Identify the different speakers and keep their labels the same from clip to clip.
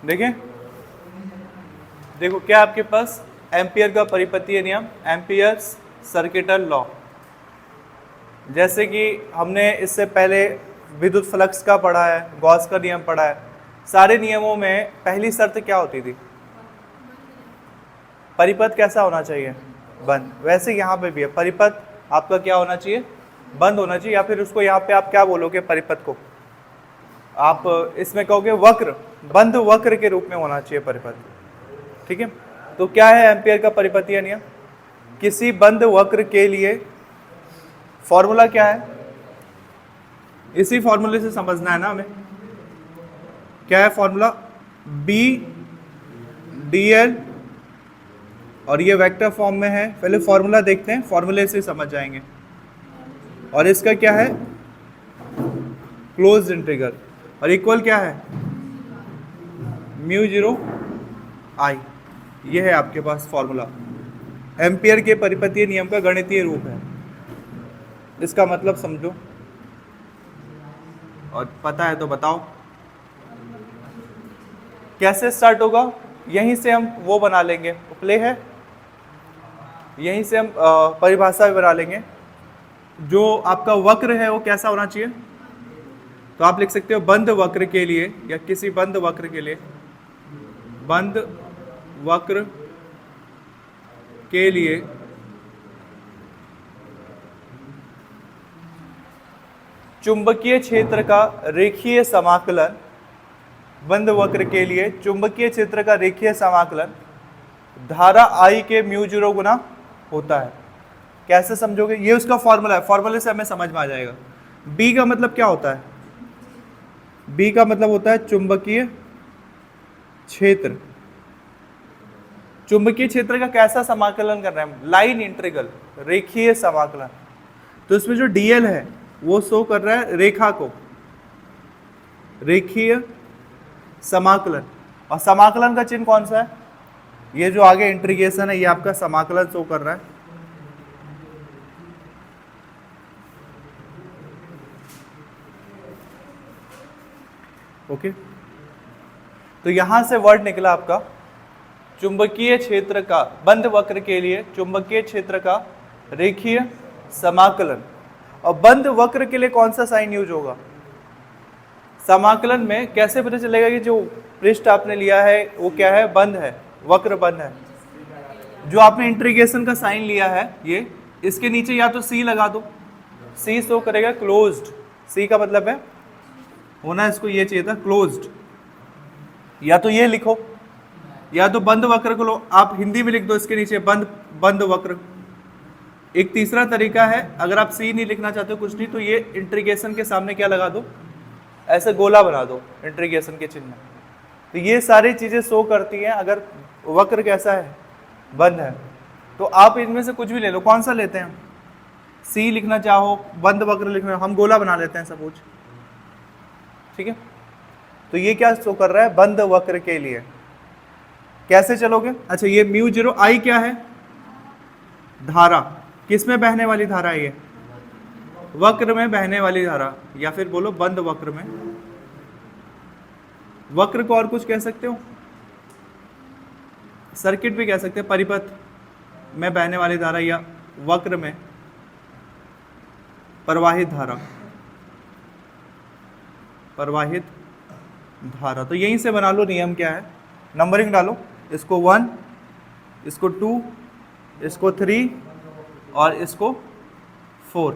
Speaker 1: देखें, देखो क्या आपके पास एम्पियर का परिपतीय नियम, एम्पियर्स सर्किटल लॉ। जैसे कि हमने इससे पहले विद्युत फ्लक्स का पढ़ा है, गॉस का नियम पढ़ा है। सारे नियमों में पहली शर्त क्या होती थी? परिपथ कैसा होना चाहिए? बंद। वैसे यहाँ पे भी है, परिपथ आपका क्या होना चाहिए? बंद होना चाहिए, या फिर उसको यहाँ पे आप क्या बोलोगे परिपथ को? आप इसमें कहोगे वक्र, बंद वक्र के रूप में होना चाहिए परिपथ। ठीक है, तो क्या है एम्पियर का परिपतीय नियम? किसी बंद वक्र के लिए फॉर्मूला क्या है? इसी फॉर्मूले से समझना है ना हमें। क्या है फॉर्मूला? बी डी एल, और ये वेक्टर फॉर्म में है। पहले फॉर्मूला देखते हैं, फॉर्मूले से समझ जाएंगे। और इसका क्या है? क्लोज्ड इंटीग्रल, और इक्वल क्या है? म्यू जीरो आई। ये है आपके पास फॉर्मूला। एम्पियर के परिपतीय नियम का गणितीय रूप है। इसका मतलब समझो, और पता है तो बताओ कैसे स्टार्ट होगा। यहीं से हम वो बना लेंगे, प्ले है, यहीं से हम परिभाषा भी बना लेंगे। जो आपका वक्र है वो कैसा होना चाहिए? तो आप लिख सकते हो बंद वक्र के लिए, या किसी बंद वक्र के लिए, बंद वक्र के लिए चुंबकीय क्षेत्र का रेखीय समाकलन, बंद वक्र के लिए चुंबकीय क्षेत्र का रेखीय समाकलन धारा I के म्यू जीरो गुना होता है। कैसे समझोगे? ये उसका फॉर्मूला है, फॉर्मूले से हमें समझ में आ जाएगा। B का मतलब क्या होता है? B का मतलब होता है चुंबकीय क्षेत्र। चुंबकीय क्षेत्र का कैसा समाकलन कर रहे हैं हम? लाइन इंटीग्रल, रेखीय समाकलन। तो इसमें जो dl है वो शो कर रहा है रेखा को, रेखीय समाकलन। और समाकलन का चिन्ह कौन सा है? ये जो आगे इंटीग्रेशन है, ये आपका समाकलन शो कर रहा है। ओके, तो यहां से वर्ड निकला आपका चुंबकीय क्षेत्र का, बंद वक्र के लिए चुंबकीय क्षेत्र का रेखीय समाकलन। और बंद वक्र के लिए कौन सा साइन यूज होगा? समाकलन में कैसे पता चलेगा कि जो पृष्ठ आपने लिया है वो क्या है? बंद है, वक्र बंद है। जो आपने इंटीग्रेशन का साइन लिया है, ये इसके नीचे या तो सी लगा दो, सी शो करेगा क्लोज्ड। सी का मतलब है होना, इसको ये चाहिए था क्लोज्ड। या तो ये लिखो, या तो बंद वक्र को लो, आप हिंदी में लिख दो इसके नीचे बंद, बंद वक्र। एक तीसरा तरीका है, अगर आप सी नहीं लिखना चाहते हो कुछ नहीं, तो ये इंटीग्रेशन के सामने क्या लगा दो? ऐसे गोला बना दो इंटीग्रेशन के चिन्ह में। तो ये सारी चीजें शो करती हैं अगर वक्र कैसा है? बंद है। तो आप इनमें से कुछ भी ले लो, कौन सा लेते हैं? सी लिखना चाहो, बंद वक्र लिखना, हम गोला बना लेते हैं सपोज। ठीक है, तो ये क्या शो कर रहा है? बंद वक्र के लिए। कैसे चलोगे? अच्छा, ये म्यू जीरो आई क्या है? धारा। किस में बहने वाली धारा है ये? वक्र में बहने वाली धारा, या फिर बोलो बंद वक्र में। वक्र को और कुछ कह सकते हो, सर्किट भी कह सकते हैं, परिपथ में बहने वाली धारा, या वक्र में प्रवाहित धारा, प्रवाहित धारा। तो यहीं से बना लो नियम क्या है, नंबरिंग डालो, इसको 1, इसको 2, इसको 3 और इसको 4,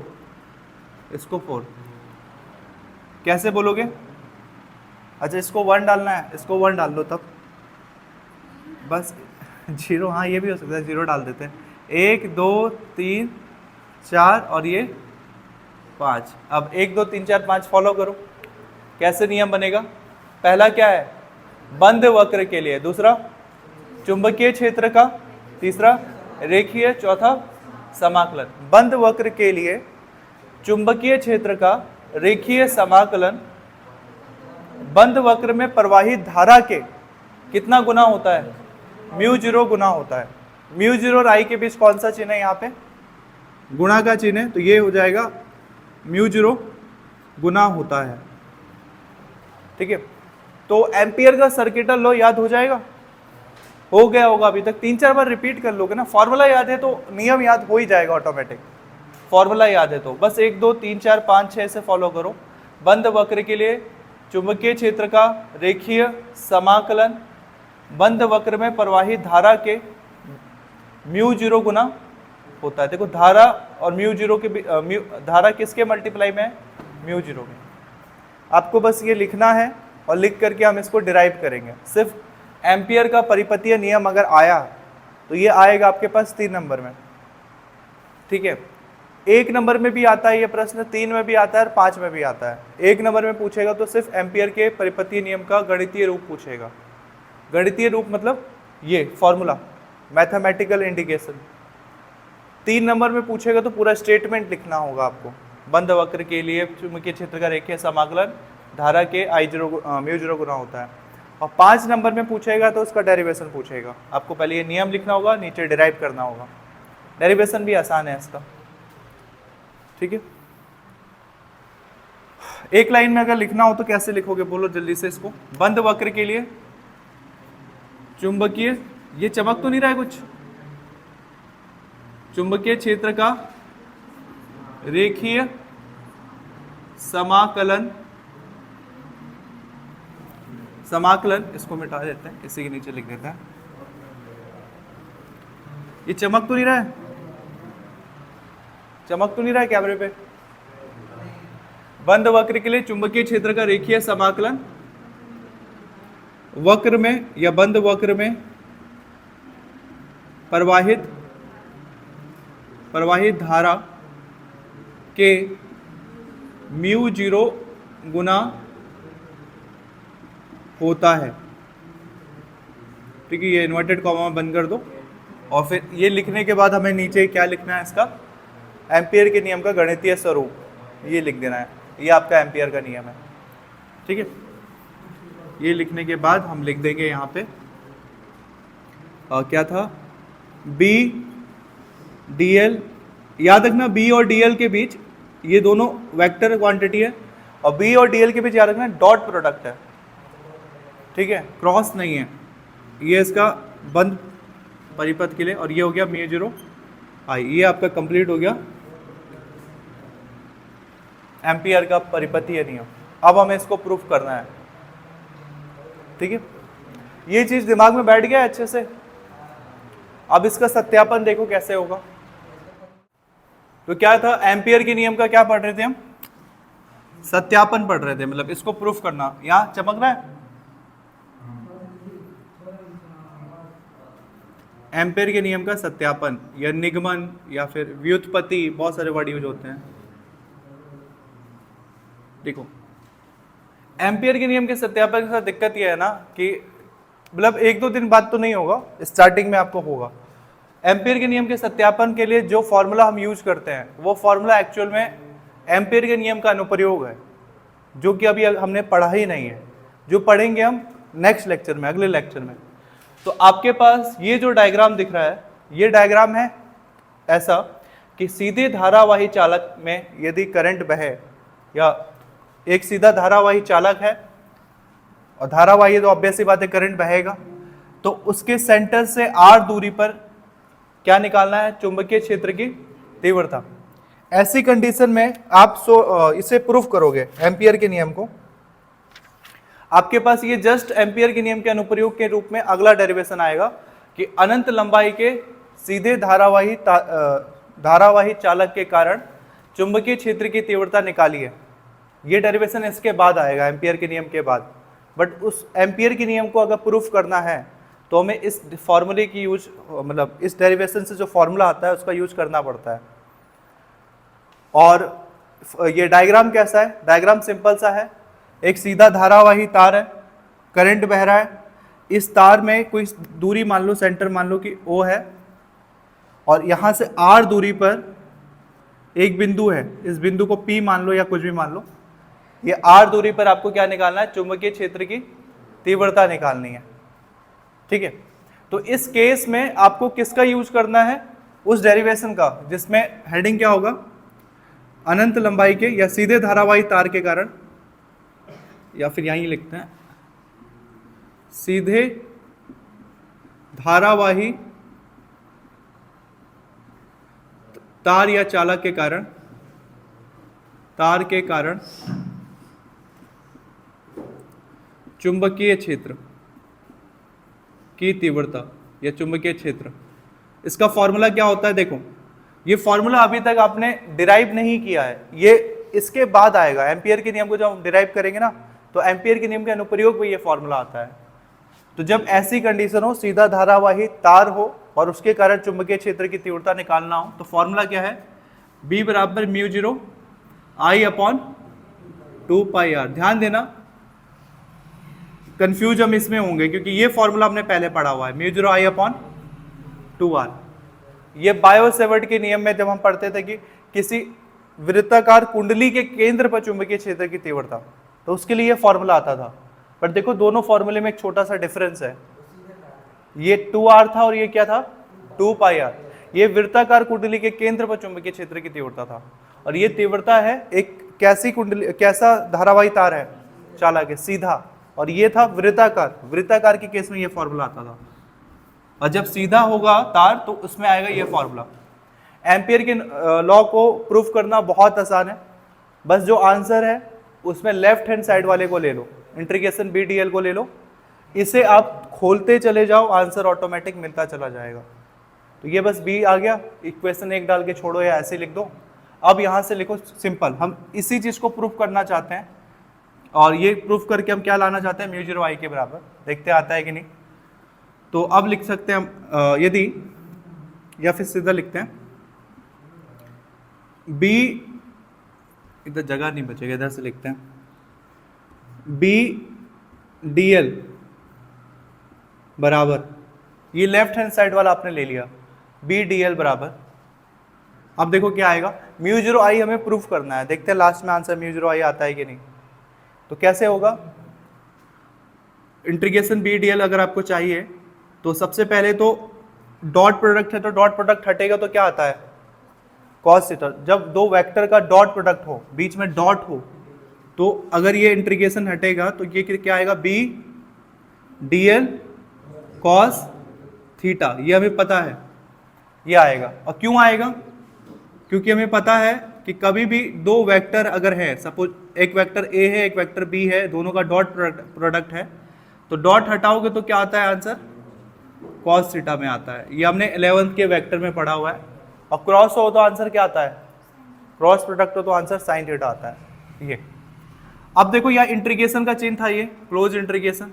Speaker 1: इसको 4। कैसे बोलोगे? अच्छा, इसको 1 डालना है, इसको 1 डाल दो तब बस। 0, हाँ ये भी हो सकता है, 0 डाल देते हैं। 1 2 3 4 और ये 5। अब 1 2 3 4 5 फॉलो करो। कैसे नियम बनेगा? पहला क्या है? बंद वक्र के लिए, दूसरा चुंबकीय क्षेत्र का, तीसरा रेखीय, चौथा समाकलन। बंद वक्र के लिए चुंबकीय क्षेत्र का रेखीय समाकलन बंद वक्र में प्रवाहित धारा के कितना गुना होता है? म्यू जीरो गुना होता है। म्यू जीरो और आई के बीच कौन सा चिन्ह है यहाँ पे? गुणा का चिन्ह है, तो ये हो जाएगा म्यू जीरो गुना होता है। ठीक है, तो एम्पियर का सर्किटल लॉ याद हो जाएगा, हो गया होगा अभी तक, 3-4 बार रिपीट कर लोगे ना, फॉर्मूला याद है तो नियम याद हो ही जाएगा ऑटोमेटिक। फॉर्मूला याद है तो बस 1 2 3 4 5 6 से फॉलो करो। बंद वक्र के लिए चुंबकीय क्षेत्र का रेखीय समाकलन बंद वक्र में प्रवाहित धारा के म्यू जीरो गुना होता है। देखो धारा और म्यू जीरो के धारा किसके मल्टीप्लाई में है, म्यू जीरो में। आपको बस ये लिखना है और लिख करके हम इसको डिराइव करेंगे। सिर्फ एम्पियर का परिपतीय नियम अगर आया तो ये आएगा आपके पास 3 नंबर में, ठीक है। 1 नंबर में भी आता है ये प्रश्न, 3 में भी आता है और 5 में भी आता है। 1 नंबर में पूछेगा तो सिर्फ एम्पियर के परिपतीय नियम का गणितीय रूप पूछेगा। गणितीय रूप मतलब ये फॉर्मूला, मैथमेटिकल इंडिकेशन। 3 नंबर में पूछेगा तो पूरा स्टेटमेंट लिखना होगा आपको। बंद वक्र के लिए चुंबकीय क्षेत्र का रेखीय समाकलन धारा के म्यू जीरो गुना होता है। और 5 नंबर में पूछेगा तो उसका डेरिवेशन पूछेगा। आपको पहले ये नियम लिखना होगा, नीचे डिराइव करना होगा। डेरिवेशन भी आसान है इसका, ठीक है। एक लाइन में अगर लिखना हो तो कैसे लिखोगे, बोलो जल्दी से इसको। बंद वक्र के लिए चुंबकीय, ये चमक तो नहीं रहा है कुछ, चुंबकीय क्षेत्र का रेखीय समाकलन, समाकलन इसको मिटा देते हैं, इसी के नीचे लिख देते हैं। ये चमक तो नहीं रहा है, चमक तो नहीं रहा है कैमरे पे। बंद वक्र के लिए चुंबकीय क्षेत्र का रेखीय समाकलन वक्र में या बंद वक्र में प्रवाहित धारा के म्यू जीरो गुना होता है, ठीक है। ये इन्वर्टेड कॉमा बंद कर दो। और फिर ये लिखने के बाद हमें नीचे क्या लिखना है, इसका एम्पियर के नियम का गणितीय स्वरूप ये लिख देना है। ये आपका एम्पियर का नियम है, ठीक है। ये लिखने के बाद हम लिख देंगे यहाँ पे क्या था, बी डी एल। याद रखना बी और डी एल के बीच ये दोनों वेक्टर क्वांटिटी है, और बी और डी एल के बीच याद रखना डॉट प्रोडक्ट है, ठीक है, क्रॉस नहीं है। ये इसका बंद परिपथ के लिए, और ये हो गया म्यू जीरो आई। ये आपका कंप्लीट हो गया एम्पियर का परिपथीय नियम। अब हमें इसको प्रूफ करना है, ठीक है। ये चीज दिमाग में बैठ गया अच्छे से। अब इसका सत्यापन देखो कैसे होगा। तो क्या था, एम्पियर के नियम का क्या पढ़ रहे थे हम, सत्यापन पढ़ रहे थे, मतलब इसको प्रूफ करना। यहां चमक रहा है, एम्पियर के नियम का सत्यापन या निगमन या फिर व्युत्पत्ति, बहुत सारे वर्ड यूज होते हैं। देखो एम्पियर के नियम के सत्यापन के साथ दिक्कत यह है ना कि मतलब 1-2 दिन बाद तो नहीं होगा, स्टार्टिंग में आपको होगा। एम्पियर के नियम के सत्यापन के लिए जो फॉर्मूला हम यूज करते हैं वो फॉर्मूला एक्चुअल में एम्पियर के नियम का अनुप्रयोग है, जो कि अभी हमने पढ़ा ही नहीं है, जो पढ़ेंगे हम नेक्स्ट लेक्चर में, अगले लेक्चर में। तो आपके पास ये जो डायग्राम दिख रहा है, ये डायग्राम है ऐसा कि सीधे धारावाही चालक में यदि करंट बहे, या एक सीधा धारावाही चालक है और धारावाही तो ऑब्वियस सी बात है करंट बहेगा, तो उसके सेंटर से r दूरी पर क्या निकालना है, चुंबकीय क्षेत्र की तीव्रता। ऐसी कंडीशन में आप इसे प्रूफ करोगे एम्पियर के नियम को। आपके पास ये जस्ट एम्पियर के नियम के अनुप्रयोग के रूप में अगला डेरिवेशन आएगा कि अनंत लंबाई के सीधे धारावाही चालक के कारण चुंबकीय क्षेत्र की तीव्रता निकालिए। ये डेरिवेशन इसके बाद आएगा, एम्पियर के नियम के बाद। बट उस एम्पियर के नियम को अगर प्रूफ करना है तो हमें इस फॉर्मूले की यूज, मतलब इस डेरिवेशन से जो फॉर्मूला आता है उसका यूज करना पड़ता है। और ये डायग्राम कैसा है, डायग्राम सिंपल सा है। एक सीधा धारावाही तार है, करंट बह रहा है, इस तार में कोई दूरी मान लो, सेंटर मान लो कि O है, और यहाँ से R दूरी पर एक बिंदु है, इस बिंदु को P मान लो या कुछ भी मान लो। ये R दूरी पर आपको क्या निकालना है, चुंबकीय क्षेत्र की तीव्रता निकालनी है, ठीक है। तो इस केस में आपको किसका यूज करना है, उस डेरिवेशन का जिसमें हेडिंग क्या होगा, अनंत लंबाई के या सीधे धारावाही तार के कारण, या फिर यहीं लिखते हैं सीधे धारावाही तार या चालक के कारण, तार के कारण चुंबकीय क्षेत्र की तीव्रता या चुंबकीय क्षेत्र, इसका फॉर्मूला क्या होता है? देखो, ये फॉर्मूला अभी तक आपने डिराइव नहीं किया है, ये इसके बाद आएगा। एम्पियर के नियम को जब हम डिराइव करेंगे ना, तो एम्पियर के नियम के अनुप्रयोग में ये फॉर्मूला आता है। तो जब ऐसी कंडीशन हो, सीधा धारावाही तार हो और उसके कारण चुंबकीय क्षेत्र की तीव्रता निकालना हो, तो फॉर्मूला क्या है? B बराबर म्यू 0 I अपॉन 2πr। ध्यान देना, कंफ्यूज हम इसमें होंगे क्योंकि ये फॉर्मूला हमने पहले पढ़ा हुआ है, म्यू 0 I अपॉन 2r। ये बायो-सेवर्ट के नियम में जब हम पढ़ते थे कि किसी वृत्ताकार कुंडली के केंद्र पर चुंबकीय क्षेत्र की तीव्रता, तो उसके लिए फॉर्मूला आता था। पर देखो, दोनों फॉर्मूले में एक छोटा सा डिफरेंस है, ये 2r था और ये क्या था? 2πr। ये वृत्ताकार कुंडली के केंद्र पर चुंबकीय क्षेत्र की तीव्रता था, और ये तीव्रता है एक कैसी कुंडली, कैसा धारावाही तार है? चालक है, सीधा। और ये था वृत्ताकार, वृत्ताकार के केस में ये फॉर्मूला आता था। और जब सीधा होगा तार तो उसमें आएगा ये फॉर्मूला। एम्पियर के लॉ को प्रूफ करना बहुत आसान है, बस जो आंसर है उसमें लेफ्ट हैंड साइड वाले को ले लो, इंटीग्रेशन बी डी एल को ले लो, इसे आप खोलते चले जाओ, आंसर ऑटोमेटिक मिलता चला जाएगा। तो ये बस बी आ गया, इक्वेशन 1 डाल के छोड़ो या ऐसे लिख दो। अब यहाँ से लिखो सिंपल, हम इसी चीज को प्रूफ करना चाहते हैं, और ये प्रूफ करके हम क्या लाना चाहते हैं? म्यू 0 I के बराबर। देखते आता है कि नहीं। तो अब लिख सकते हैं हम यदि, या फिर सीधा लिखते हैं B, इधर जगह नहीं बचेगा, इधर से लिखते हैं B dl बराबर, ये लेफ्ट हैंड साइड वाला आपने ले लिया, B dl बराबर, अब देखो क्या आएगा? म्यू 0 I हमें प्रूफ करना है। देखते हैं लास्ट में आंसर म्यू 0 I आता है कि नहीं। तो कैसे होगा? इंटीग्रेशन B dl अगर आपको चाहिए तो सबसे पहले तो डॉट प्रोडक्ट है, तो डॉट प्रोडक्ट हटेगा तो क्या आता है? Cos theta. जब दो वेक्टर का डॉट प्रोडक्ट हो, बीच में डॉट हो, तो अगर ये इंटीग्रेशन हटेगा तो ये क्या आएगा? B dl cos theta. ये हमें पता है, ये आएगा। और क्यों आएगा? क्योंकि हमें पता है कि कभी भी दो वेक्टर अगर है, सपोज एक वेक्टर A है एक वेक्टर B है, दोनों का डॉट प्रोडक्ट है, तो डॉट हटाओगे तो क्या आता है आंसर? कॉस थीटा में आता है। ये हमने 11th के वेक्टर में पढ़ा हुआ है। और क्रॉस हो तो आंसर क्या आता है? क्रॉस प्रोडक्ट हो तो आंसर साइन थीटा आता है। ये अब देखो, यहाँ इंटीग्रेशन का चिन्ह था, ये क्लोज इंटीग्रेशन।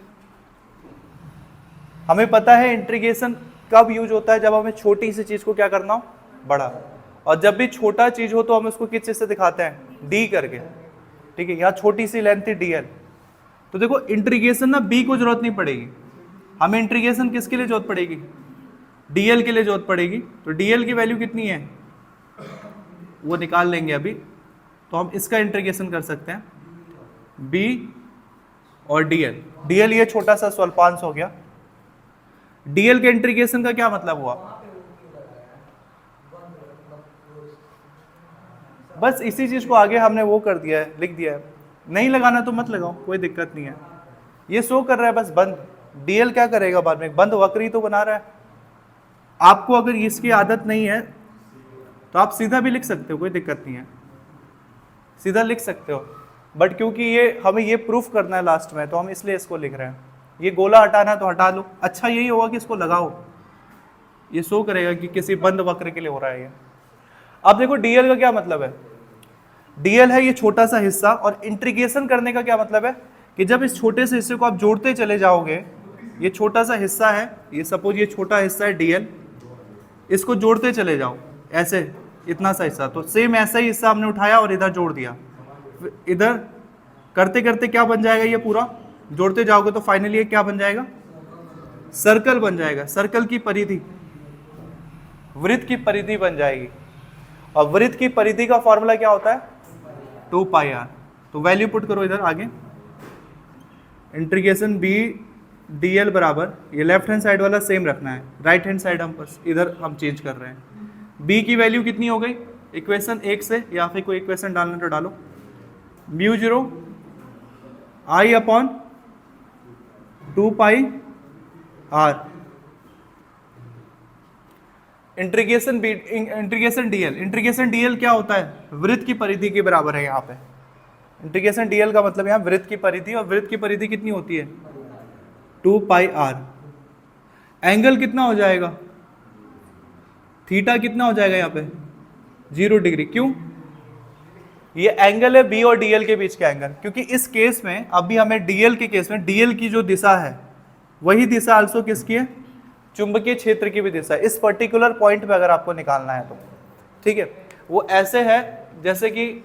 Speaker 1: हमें पता है इंटीग्रेशन कब यूज होता है? जब हमें छोटी सी चीज को क्या करना हो? बड़ा। और जब भी छोटा चीज हो तो हम उसको किस चीज से दिखाते हैं? डी करके। ठीक है, यहाँ छोटी सी लेंथ थी dl, तो देखो इंटीग्रेशन ना b को जरूरत नहीं पड़ेगी, हमें इंटीग्रेशन किसके लिए जरूरत पड़ेगी? dl के लिए जरूरत पड़ेगी। तो dl की वैल्यू कितनी है वो निकाल लेंगे अभी। तो हम इसका इंटीग्रेशन कर सकते हैं, b और dl ये छोटा सा स्वल्पांश हो गया। dl के इंटीग्रेशन का क्या मतलब हुआ? बस इसी चीज को आगे हमने वो कर दिया है, लिख दिया है। नहीं लगाना तो मत लगाओ, कोई दिक्कत नहीं है। ये शो कर रहा है बस बंद, dl क्या करेगा बाद में? बंद वक्र ही तो बना रहा है। आपको अगर इसकी आदत नहीं है तो आप सीधा भी लिख सकते हो, कोई दिक्कत नहीं है, सीधा लिख सकते हो। बट क्योंकि ये हमें ये प्रूफ करना है लास्ट में, तो हम इसलिए इसको लिख रहे हैं। ये गोला हटाना है तो हटा लो। अच्छा यही होगा कि इसको लगाओ, ये शो करेगा कि किसी बंद वक्र के लिए हो रहा है ये। अब देखो dl का क्या मतलब है? dl है ये छोटा सा हिस्सा, और इंटीग्रेशन करने का क्या मतलब है? कि जब इस छोटे से हिस्से को आप जोड़ते चले जाओगे, ये छोटा सा हिस्सा है, ये सपोज ये छोटा हिस्सा है dl, इसको जोड़ते चले जाओ ऐसे, इतना सा हिस्सा, तो सेम ऐसा ही हिस्सा हमने उठाया और इधर जोड़ दिया। इधर करते करते क्या बन जाएगा? ये पूरा जोड़ते जाओगे तो फाइनली ये क्या बन जाएगा? सर्कल बन जाएगा। सर्कल की परिधि, वृत्त की परिधि बन जाएगी। और वृत्त की परिधि का फॉर्मूला क्या होता है? 2πr। तो वैल्यू पुट करो इधर आगे, इंटीग्रेशन b dl बराबर, ये लेफ्ट हैंड साइड वाला सेम रखना है, राइट हैंड साइड हम बस इधर हम चेंज कर रहे हैं। b की वैल्यू कितनी हो गई? इक्वेशन 1 से, या फिर कोई इक्वेशन डालना तो डालो, mu 0 I upon 2 pi r। Integration DL, integration DL क्या होता है? वृत्त की परिधि के बराबर है यहाँ पे। इंटीग्रेशन डीएल का मतलब यहाँ वृत्त की परिधि, और वृत्त की परिधि कितनी होती है? 2 पाई r। एंगल कितना हो जाएगा? थीटा कितना हो जाएगा यहाँ पे? 0 डिग्री। क्यों? ये एंगल है बी और डीएल के बीच का एंगल, क्योंकि इस केस में अभी हमें डीएल के केस में डीएल की जो दिशा है वही दिशा आल्सो किसकी है? चुंबकीय क्षेत्र की भी दिशा है। इस पर्टिकुलर पॉइंट पे अगर आपको निकालना है तो ठीक है, वो ऐसे है जैसे कि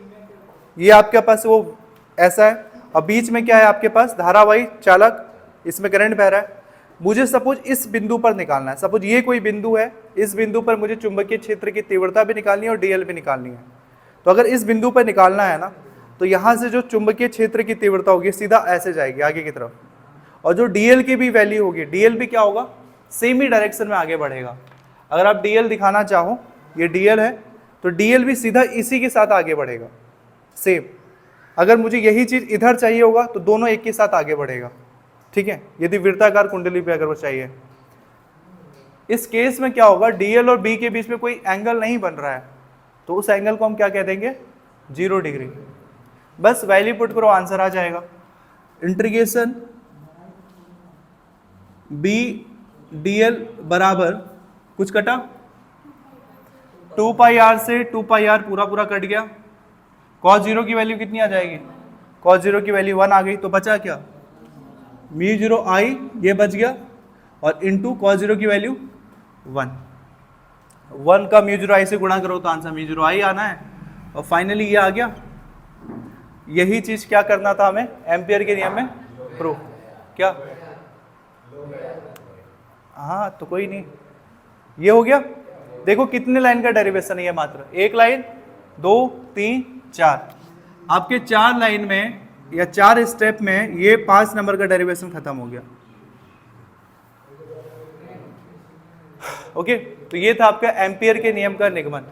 Speaker 1: ये आपके पास वो ऐसा है, और बीच में क्या है आपके पास? धारावाही चालक, इसमें करंट बह रहा है। मुझे सपोज इस बिंदु पर निकालना है, सपोज ये कोई बिंदु है, इस बिंदु पर मुझे चुंबकीय क्षेत्र की तीव्रता भी निकालनी है और डीएल भी निकालनी है। तो अगर इस बिंदु पर निकालना है ना, तो यहाँ से जो चुंबकीय क्षेत्र की तीव्रता होगी सीधा ऐसे जाएगी आगे की तरफ, और जो डीएल की भी वैल्यू होगी, डीएल भी क्या होगा? सेम ही डायरेक्शन में आगे बढ़ेगा। अगर आप डीएल दिखाना चाहो, ये डीएल है, तो डीएल भी सीधा इसी के साथ आगे बढ़ेगा सेम। अगर मुझे यही चीज इधर चाहिए होगा तो दोनों एक के साथ आगे बढ़ेगा, ठीक है, यदि वृत्ताकार कुंडली पे अगर वो चाहिए। इस केस में क्या होगा? डीएल और बी के बीच में कोई एंगल नहीं बन रहा है, तो उस एंगल को हम क्या कह देंगे? 0 डिग्री। बस वैल्यू पुट करो, आंसर आ जाएगा। इंटीग्रेशन बी डीएल बराबर कुछ कटा 2 पाई आर से 2 पाई आर पूरा पूरा कट गया। cos 0 की वैल्यू कितनी आ जाएगी? cos 0 की वैल्यू 1 आ गई, तो बचा क्या? म्यू 0 आई, ये बच गया, और इनटू cos 0 की वैल्यू 1 का म्यू 0 आई से गुणा करो तो आंसर म्यू 0 आई आना है, और फाइनली ये आ गया। यही चीज क्या करना था हमें? एम्पियर के नियम में प्रूफ। क्या? हाँ, तो कोई नहीं, ये हो गया। देखो कितने लाइन का डेरिवेशन है ये? मात्र एक लाइन, 2 3 4। आपके 4 लाइन में या 4 स्टेप में ये 5 नंबर का डेरिवेशन खत्म हो गया। ओके, तो ये था आपका एम्पियर के नियम का निगमन।